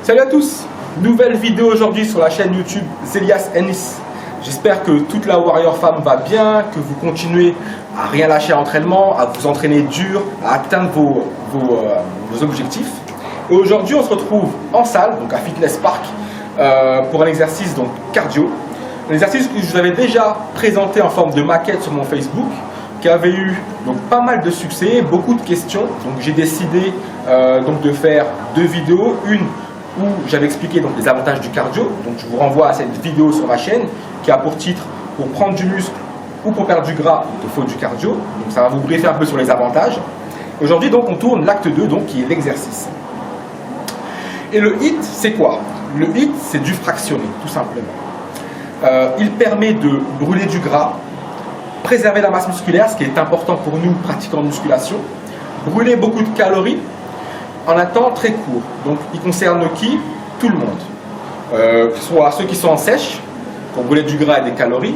Salut à tous, nouvelle vidéo aujourd'hui sur la chaîne YouTube Zelias Ennis. J'espère que toute la Warrior Femme va bien, que vous continuez à rien lâcher à l'entraînement, à vous entraîner dur, à atteindre vos objectifs. Et aujourd'hui on se retrouve en salle, donc à Fitness Park, pour un exercice donc cardio. Un exercice que je vous avais déjà présenté en forme de maquette sur mon Facebook, qui avait eu donc pas mal de succès, beaucoup de questions. Donc j'ai décidé donc de faire deux vidéos, une où j'avais expliqué donc les avantages du cardio. Donc je vous renvoie à cette vidéo sur ma chaîne qui a pour titre pour prendre du muscle ou pour perdre du gras, il faut du cardio. Donc ça va vous briefer un peu sur les avantages. Aujourd'hui donc on tourne l'acte 2 donc qui est l'exercice. Et le HIIT c'est quoi? Le HIIT c'est du fractionné tout simplement. Il permet de brûler du gras, préserver la masse musculaire, ce qui est important pour nous pratiquants de musculation, brûler beaucoup de calories en un temps très court. Donc il concerne qui? Tout le monde. Que ce soit ceux qui sont en sèche, pour brûler du gras et des calories,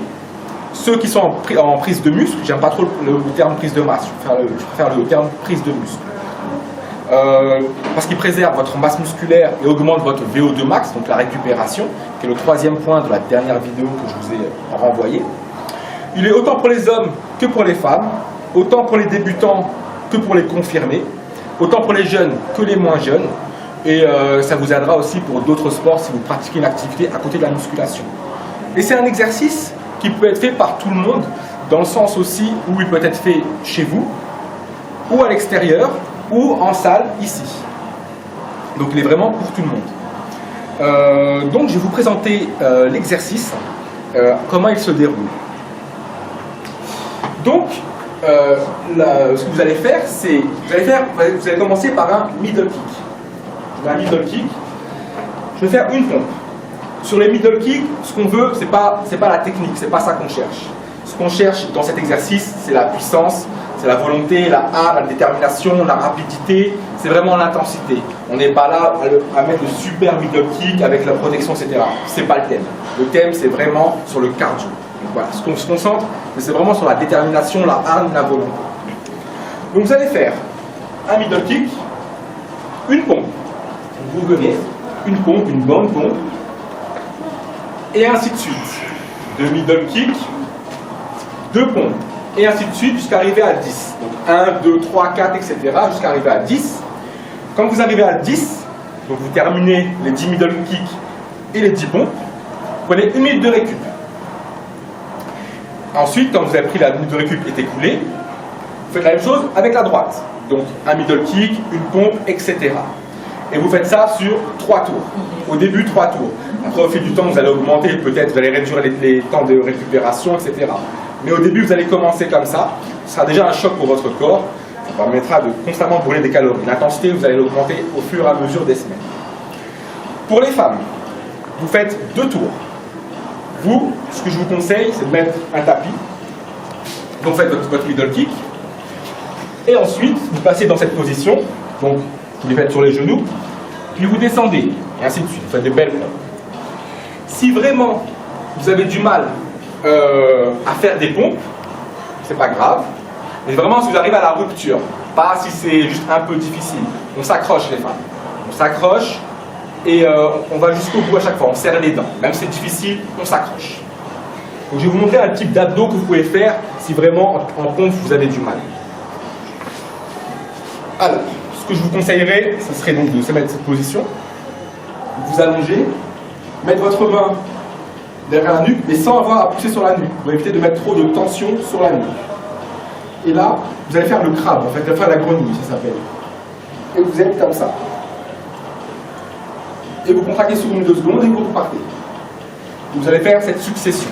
ceux qui sont en prise de muscle, j'aime pas trop le terme prise de masse, je préfère le terme prise de muscle. Parce qu'il préserve votre masse musculaire et augmente votre VO2 max, donc la récupération, qui est le troisième point de la dernière vidéo que je vous ai renvoyée. Il est autant pour les hommes que pour les femmes, autant pour les débutants que pour les confirmés, autant pour les jeunes que les moins jeunes, et ça vous aidera aussi pour d'autres sports si vous pratiquez une activité à côté de la musculation. Et c'est un exercice qui peut être fait par tout le monde, dans le sens aussi où il peut être fait chez vous, ou à l'extérieur, ou en salle, ici. Donc il est vraiment pour tout le monde. Donc je vais vous présenter l'exercice, comment il se déroule. Donc, ce que vous allez faire, c'est vous allez commencer par un middle kick. Un middle kick. Je vais faire une pompe. Sur les middle kicks, ce qu'on veut, c'est pas la technique, c'est pas ça qu'on cherche. Ce qu'on cherche dans cet exercice, c'est la puissance, c'est la volonté, la art, la détermination, la rapidité. C'est vraiment l'intensité. On n'est pas là à mettre de super middle kick avec la protection, etc. C'est pas le thème. Le thème, c'est vraiment sur le cardio. Donc voilà, ce qu'on se concentre, c'est vraiment sur la détermination, la hargne, la volonté. Donc vous allez faire un middle kick, une pompe. Vous venez, une pompe, une bonne pompe, et ainsi de suite. Deux middle kick, deux pompes, et ainsi de suite jusqu'à arriver à 10. Donc 1, 2, 3, 4, etc. jusqu'à arriver à 10. Quand vous arrivez à 10, donc vous terminez les 10 middle kick et les 10 pompes, vous prenez une minute de récup. Ensuite, quand vous avez pris la minute de récup est écoulée, vous faites la même chose avec la droite. Donc un middle kick, une pompe, etc. Et vous faites ça sur 3 tours. Au début, 3 tours. Après, au fil du temps, vous allez augmenter, peut-être vous allez réduire les temps de récupération, etc. Mais au début, vous allez commencer comme ça. Ce sera déjà un choc pour votre corps. Ça permettra de constamment brûler des calories. L'intensité, vous allez l'augmenter au fur et à mesure des semaines. Pour les femmes, vous faites 2 tours. Vous, ce que je vous conseille, c'est de mettre un tapis. Donc, vous faites votre middle kick. Et ensuite, vous passez dans cette position. Donc, vous les faites sur les genoux. Puis vous descendez. Et ainsi de suite. Vous faites de belles pompes. Si vraiment vous avez du mal à faire des pompes, c'est pas grave. Mais vraiment, si vous arrivez à la rupture, pas si c'est juste un peu difficile. On s'accroche, les femmes. On s'accroche. Et on va jusqu'au bout à chaque fois, on serre les dents. Même si c'est difficile, on s'accroche. Donc je vais vous montrer un type d'abdos que vous pouvez faire si vraiment en pompe vous avez du mal. Alors, ce que je vous conseillerais, ce serait donc de se mettre cette position. Vous allongez, mettre votre main derrière la nuque, mais sans avoir à pousser sur la nuque. Pour éviter de mettre trop de tension sur la nuque. Et là, vous allez faire le crabe, en fait, vous allez faire la grenouille, ça s'appelle. Et vous êtes comme ça. Et vous contractez sur 1 ou 2 secondes et vous repartez. Vous allez faire cette succession.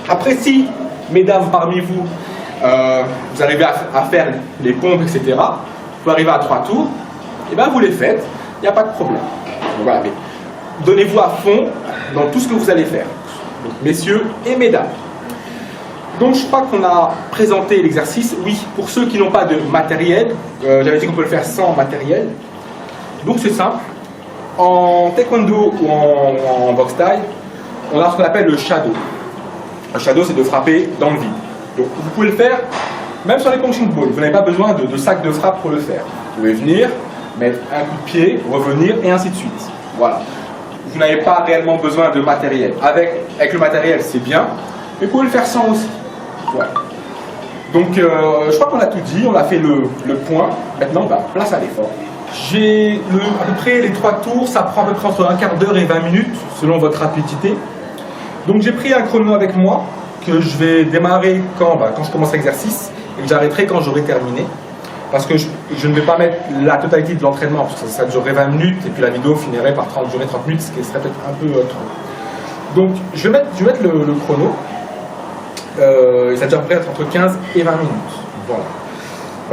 Après, si, mesdames parmi vous, vous arrivez à faire les pompes, etc., vous arrivez à 3 tours, et bien vous les faites, il n'y a pas de problème. Donc, voilà, mais donnez-vous à fond dans tout ce que vous allez faire. Donc, messieurs et mesdames. Donc je crois qu'on a présenté l'exercice. Oui, pour ceux qui n'ont pas de matériel, j'avais dit qu'on peut le faire sans matériel. Donc c'est simple. En taekwondo ou en boxe thaï, on a ce qu'on appelle le shadow. Le shadow, c'est de frapper dans le vide. Donc vous pouvez le faire même sur les punching balls. Vous n'avez pas besoin de sac de frappe pour le faire. Vous pouvez venir, mettre un coup de pied, revenir et ainsi de suite. Voilà. Vous n'avez pas réellement besoin de matériel. Avec le matériel, c'est bien, mais vous pouvez le faire sans aussi. Voilà. Donc, je crois qu'on a tout dit, on a fait le point. Maintenant, place à l'effort. J'ai à peu près les 3 tours, ça prend à peu près entre un quart d'heure et 20 minutes, selon votre rapidité. Donc, j'ai pris un chrono avec moi, que je vais démarrer quand je commence l'exercice, et que j'arrêterai quand j'aurai terminé. Parce que je ne vais pas mettre la totalité de l'entraînement, parce que ça durerait 20 minutes, et puis la vidéo finirait par 30 minutes, ce qui serait peut-être un peu trop. Donc, je vais mettre le chrono, et ça dure à peu près entre 15 et 20 minutes. Voilà.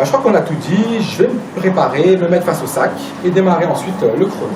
Je crois qu'on a tout dit, je vais me préparer, me mettre face au sac, et démarrer ensuite le chrono.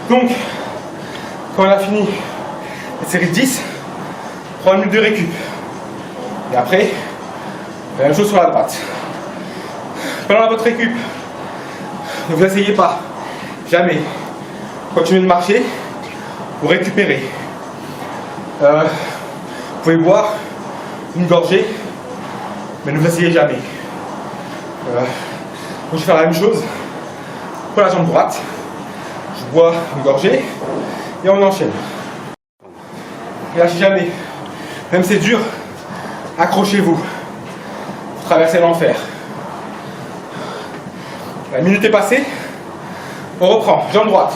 Donc, quand on a fini la série de 10, 3 minutes de récup. Et après, la même chose sur la droite. Pendant votre récup, ne vous asseyez pas, jamais. Continuez de marcher pour récupérer. Vous pouvez boire une gorgée, mais ne vous asseyez jamais. Donc je vais faire la même chose pour la jambe droite. Je bois une gorgée et on enchaîne. Ne lâchez jamais. Même si c'est dur, accrochez-vous. Vous traversez l'enfer. La minute est passée. On reprend. Jambe droite.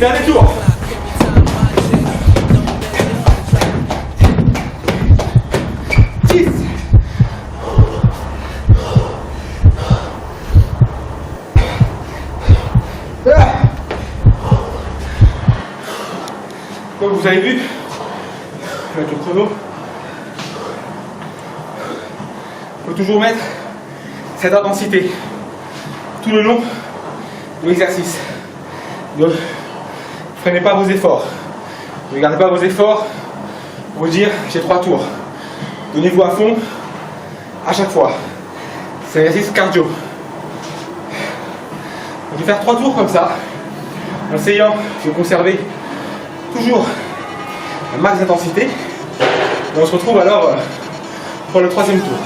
Dernier tour. vous avez vu, avec le chrono, il faut toujours mettre cette intensité tout le long de l'exercice. Ne freinez pas vos efforts. Ne regardez pas vos efforts pour vous dire j'ai 3 tours. Donnez-vous à fond à chaque fois. C'est un exercice cardio. On va faire 3 tours comme ça, en essayant de conserver toujours un max d'intensité. Et on se retrouve alors pour le 3e tour.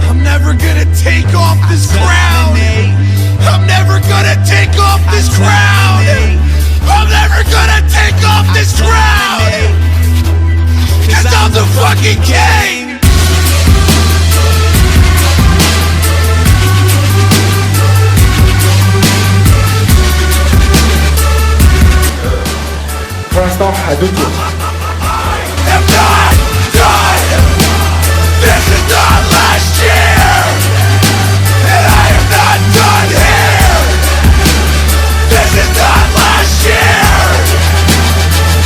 I'm never gonna take off this crown. I'm never gonna take off this crown. I'm never gonna take off this crown. 'Cause I'm the fucking king. Pour l'instant, à 2 tours. I'm not done. This is not last year, and I am not done here. This is not last year.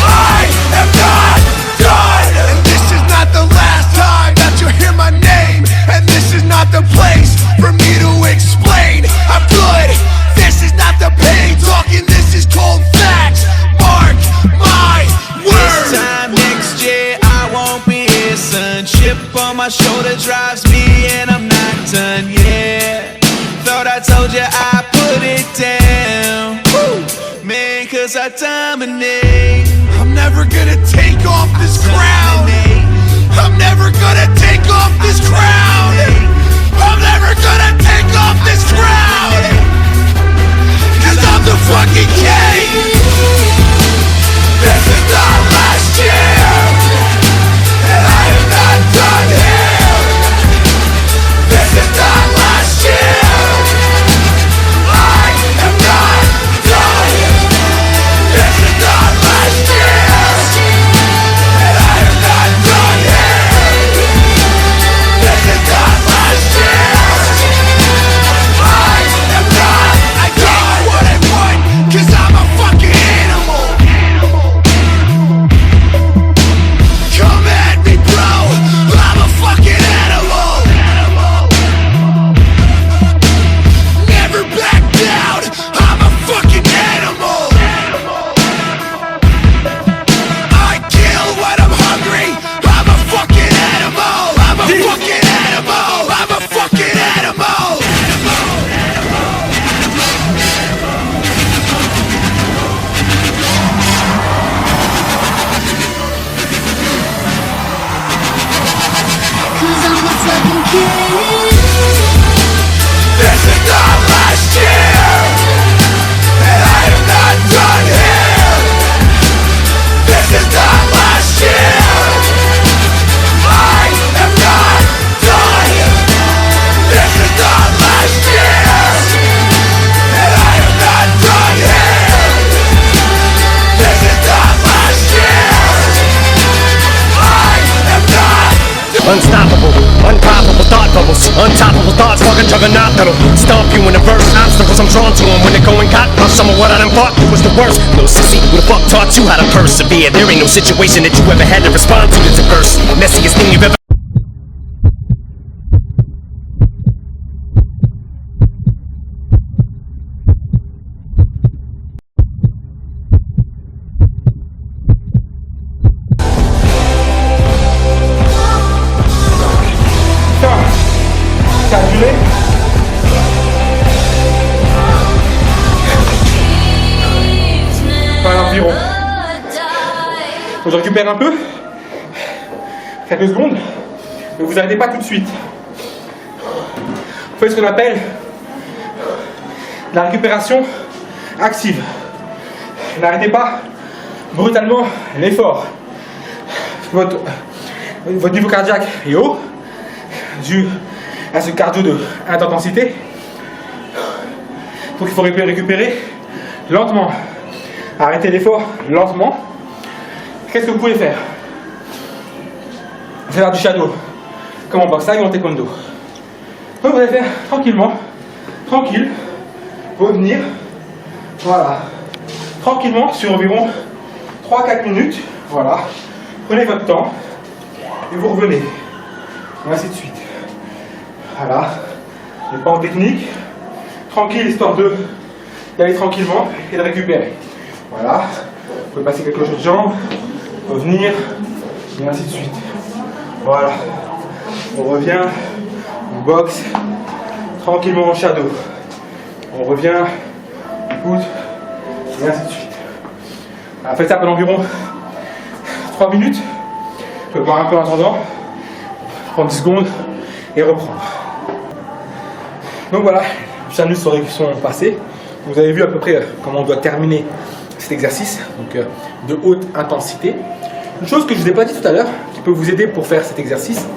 I am not done. And this is not the last time that you hear my name. And this is not the place for me to explain. I'm good. This is not the pain talking. This is cold facts. Mark my words. This time next year I won't be here, son. Chip on my shoulder drives me and I'm not done, yeah. Thought I told you I put it down. Woo! Man, 'cause I dominate. I'm never gonna take off this crown. I'm never gonna take off this crown. I'm never gonna take off this crown. 'Cause I'm the fucking king. This is not last year, and I am not done here. This is not last year. I am not done. This is not last year, and I am not done here. This is not last year. I am not. I get what I want, 'cause I'm a fucking animal. Come at me, bro. I'm a fucking animal. Never back down. I'm a fucking animal. I kill when I'm hungry. I'm a fucking animal. I'm a fucking animal. I'm a fucking animal. Cause I'm the fucking king. This is not last year, and I am not done here. This is not last year. I am not done. This is not last year, and I am not done here. This is not last year. I am not. Unstoppable, unpoppable thought bubbles, untoppable thoughts, fucking juggernaut that'll stomp you in the verse. Obstacles I'm drawn to, and when they're going hot, some of what I done fought was the worst. No sissy, who the fuck taught you how to persevere? There ain't no situation that you ever had to respond to that's adverse. Messiest thing you've ever. Ça a duré. Enfin, environ. Faut que je récupère un peu. Quelques secondes. Donc vous n'arrêtez pas tout de suite. Vous faites ce qu'on appelle la récupération active. N'arrêtez pas brutalement l'effort. Votre niveau cardiaque est haut dû à ce cardio de haute intensité. Donc il faut récupérer lentement. Arrêtez l'effort lentement. Qu'est-ce que vous pouvez faire? Vous allez faire du shadow, comme en boxe thaï ou en taekwondo. Donc vous allez faire tranquillement, tranquille, revenir, voilà, tranquillement sur environ 3-4 minutes, voilà. Prenez votre temps et vous revenez, et ainsi de suite. Voilà, les pas en technique, tranquille, histoire d'aller tranquillement et de récupérer. Voilà, vous pouvez passer quelque chose de jambes, revenir, et ainsi de suite. Voilà, on revient, on boxe, tranquillement en shadow. On revient, on pousse, et ainsi de suite. On fait ça pendant environ 3 minutes. Je peux boire un peu en attendant, prendre 10 secondes et reprendre. Donc voilà, les chaînes sont passées. Vous avez vu à peu près comment on doit terminer cet exercice, donc de haute intensité. Une chose que je ne vous ai pas dit tout à l'heure, qui peut vous aider pour faire cet exercice,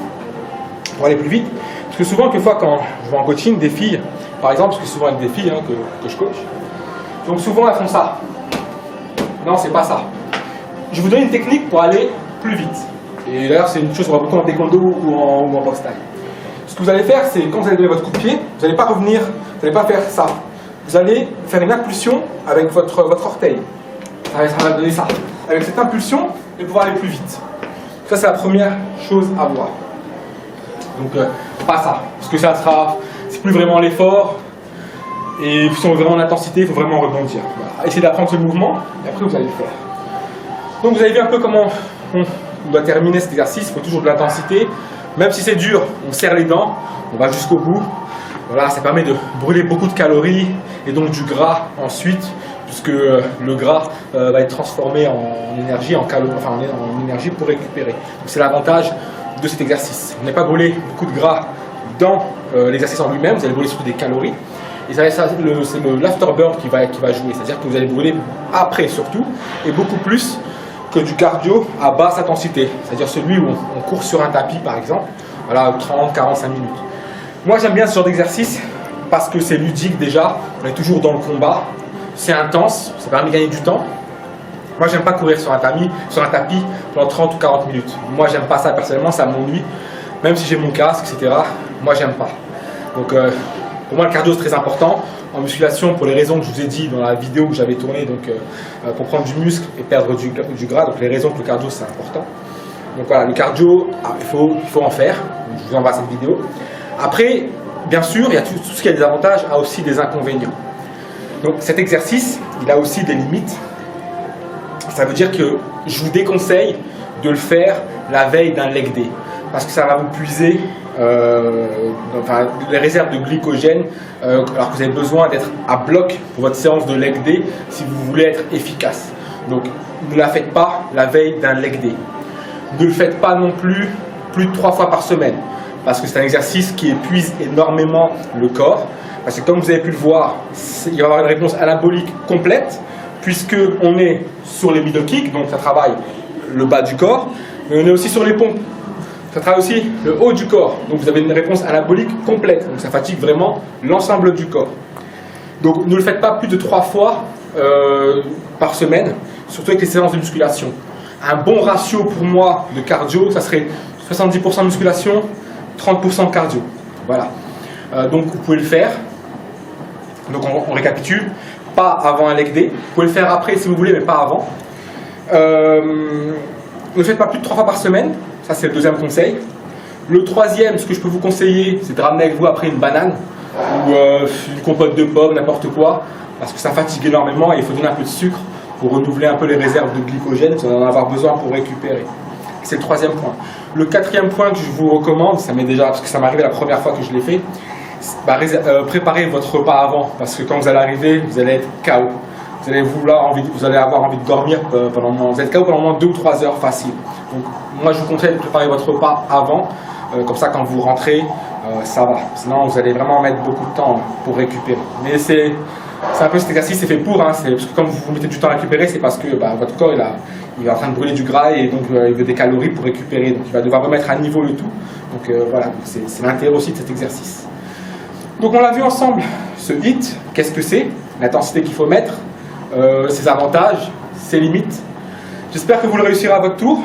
pour aller plus vite, parce que souvent, quelquefois, quand je vais en coaching, des filles, par exemple, parce que souvent avec des filles que je coach, donc souvent elles font ça. Non, c'est pas ça. Je vous donne une technique pour aller plus vite. Et d'ailleurs, c'est une chose qu'on voit beaucoup en taekwondo ou en boxe thaï. Ce que vous allez faire, c'est quand vous allez donner votre coup de pied, vous n'allez pas revenir, vous n'allez pas faire ça. Vous allez faire une impulsion avec votre orteil. Ça va donner ça. Avec cette impulsion, vous allez pouvoir aller plus vite. Ça, c'est la première chose à voir. Donc, pas ça. Parce que ça sera, c'est plus vraiment l'effort. Et si on veut vraiment l'intensité, il faut vraiment rebondir. Voilà. Essayez d'apprendre ce mouvement, et après vous allez le faire. Donc, vous avez vu un peu comment on doit terminer cet exercice. Il faut toujours de l'intensité. Même si c'est dur, on serre les dents, on va jusqu'au bout. Voilà, ça permet de brûler beaucoup de calories et donc du gras ensuite, puisque le gras va être transformé en énergie, en énergie pour récupérer. Donc c'est l'avantage de cet exercice. Vous n'allez pas brûler beaucoup de gras dans l'exercice en lui-même, vous allez brûler surtout des calories. Et c'est l'afterburn qui va jouer, c'est-à-dire que vous allez brûler après surtout, et beaucoup plus que du cardio à basse intensité, c'est-à-dire celui où on court sur un tapis par exemple, voilà, 30-45 minutes. Moi j'aime bien ce genre d'exercice parce que c'est ludique déjà, on est toujours dans le combat, c'est intense, ça permet de gagner du temps. Moi j'aime pas courir sur un tapis pendant 30 ou 40 minutes. Moi j'aime pas ça personnellement, ça m'ennuie, même si j'ai mon casque, etc. Moi j'aime pas. Donc pour moi le cardio c'est très important. En musculation, pour les raisons que je vous ai dit dans la vidéo que j'avais tournée, donc pour prendre du muscle et perdre du gras, donc les raisons que le cardio c'est important. Donc voilà, le cardio, il faut en faire, je vous envoie cette vidéo. Après, bien sûr, il y a tout ce qui a des avantages, a aussi des inconvénients. Donc cet exercice, il a aussi des limites. Ça veut dire que je vous déconseille de le faire la veille d'un leg day, parce que ça va vous puiser les réserves de glycogène, alors que vous avez besoin d'être à bloc pour votre séance de leg day si vous voulez être efficace. Donc ne la faites pas la veille d'un leg day. Ne le faites pas non plus de 3 fois par semaine, parce que c'est un exercice qui épuise énormément le corps, parce que comme vous avez pu le voir, il va y avoir une réponse anabolique complète, puisque on est sur les middle kicks, donc ça travaille le bas du corps, mais on est aussi sur les pompes. Ça travaille aussi le haut du corps, donc vous avez une réponse anabolique complète, donc ça fatigue vraiment l'ensemble du corps. Donc ne le faites pas plus de 3 fois par semaine, surtout avec les séances de musculation. Un bon ratio pour moi de cardio, ça serait 70% musculation, 30% cardio. Voilà. Donc vous pouvez le faire. Donc on récapitule. Pas avant un leg day. Vous pouvez le faire après si vous voulez, mais pas avant. Ne faites pas plus de 3 fois par semaine. Ça, c'est le deuxième conseil. Le troisième, ce que je peux vous conseiller, c'est de ramener avec vous après une banane ou une compote de pommes, n'importe quoi, parce que ça fatigue énormément et il faut donner un peu de sucre pour renouveler un peu les réserves de glycogène, vous allez en avoir besoin pour récupérer. C'est le troisième point. Le quatrième point que je vous recommande, ça m'est déjà, parce que ça m'est arrivé la première fois que je l'ai fait, préparez votre repas avant, parce que quand vous allez arriver, vous allez être KO. Vous allez avoir envie de dormir vous êtes KO pendant au moins 2 ou 3 heures facile. Donc moi je vous conseille de préparer votre repas avant, Comme ça, quand vous rentrez, ça va. Sinon, vous allez vraiment mettre beaucoup de temps pour récupérer. Mais c'est un peu cet exercice, c'est fait pour. Parce que comme vous mettez du temps à récupérer, c'est parce que votre corps il est en train de brûler du gras et donc il veut des calories pour récupérer. Donc il va devoir remettre à niveau le tout. Donc voilà, c'est l'intérêt aussi de cet exercice. Donc on l'a vu ensemble, ce HIIT, qu'est-ce que c'est, l'intensité qu'il faut mettre, ses avantages, ses limites. J'espère que vous le réussirez à votre tour,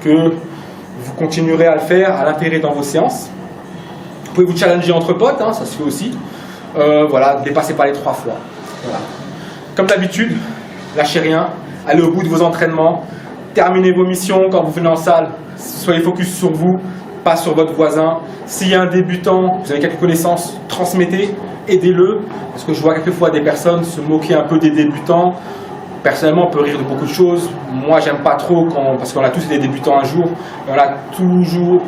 que vous continuerez à le faire, à l'intégrer dans vos séances. Vous pouvez vous challenger entre potes, ça se fait aussi. Voilà, ne dépassez pas les 3 fois. Voilà. Comme d'habitude, lâchez rien, allez au bout de vos entraînements, terminez vos missions quand vous venez en salle, soyez focus sur vous, pas sur votre voisin. S'il y a un débutant, vous avez quelques connaissances, transmettez, aidez-le, parce que je vois quelquefois des personnes se moquer un peu des débutants. Personnellement, on peut rire de beaucoup de choses. Moi, j'aime pas trop parce qu'on a tous été débutants un jour, et on a toujours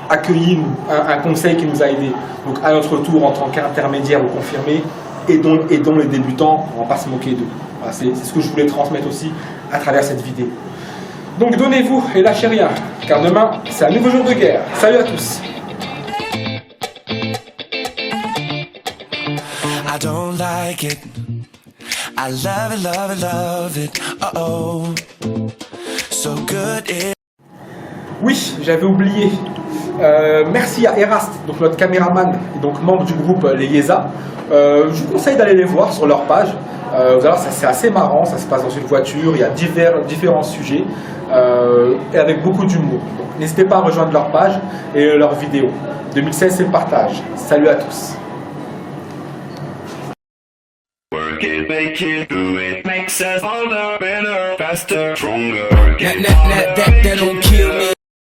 accueilli un conseil qui nous a aidés. Donc à notre tour, en tant qu'intermédiaire ou confirmé, aidons les débutants, on ne va pas se moquer d'eux. Voilà, c'est ce que je voulais transmettre aussi à travers cette vidéo. Donc donnez-vous et lâchez rien, car demain, c'est un nouveau jour de guerre. Salut à tous. I don't like it. I love it, love it, love it. Uh-oh. So good it. Oui, j'avais oublié. Merci à Erast, donc notre caméraman et donc membre du groupe Les Yeza. Je vous conseille d'aller les voir sur leur page. Vous allez voir, c'est assez marrant, ça se passe dans une voiture, il y a différents sujets et avec beaucoup d'humour. N'hésitez pas à rejoindre leur page et leurs vidéos. 2016, c'est le partage. Salut à tous. Work it, make it, do it, makes us older, better, faster, stronger. That don't kill me.